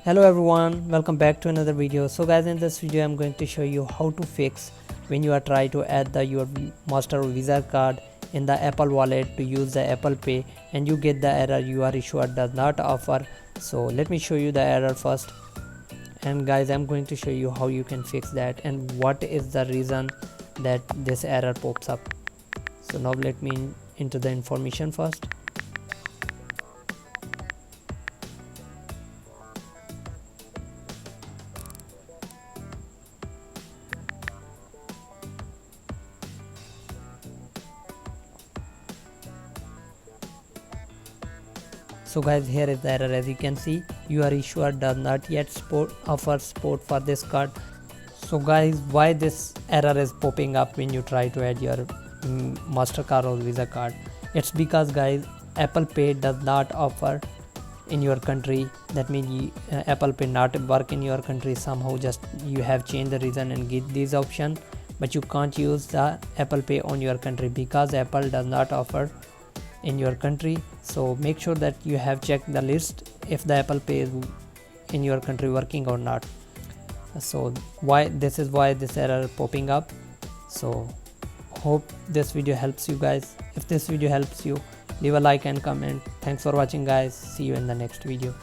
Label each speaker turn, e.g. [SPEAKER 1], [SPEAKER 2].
[SPEAKER 1] Hello everyone, welcome back to another video. So guys, in this video I'm going to show you how to fix when you are trying to add your Master or Visa card in the Apple wallet to use the Apple Pay and you get the error your issuer does not offer. So let me show you the error first, and guys I'm going to show you how you can fix that and what is the reason that this error pops up. So now let me into the information first. So guys, here is the error. As you can see, your issuer does not yet offer support for this card. So guys, why this error is popping up when you try to add your Mastercard or Visa card? It's because guys, Apple Pay does not offer in your country. That means Apple Pay not work in your country. Somehow just you have changed the reason and get this option, but you can't use the Apple Pay on your country because Apple does not offer in your country. So make sure that you have checked the list if the Apple Pay is in your country working or not. So why this error popping up. So hope this video helps you guys. If this video helps you, leave a like and comment. Thanks for watching guys. See you in the next video.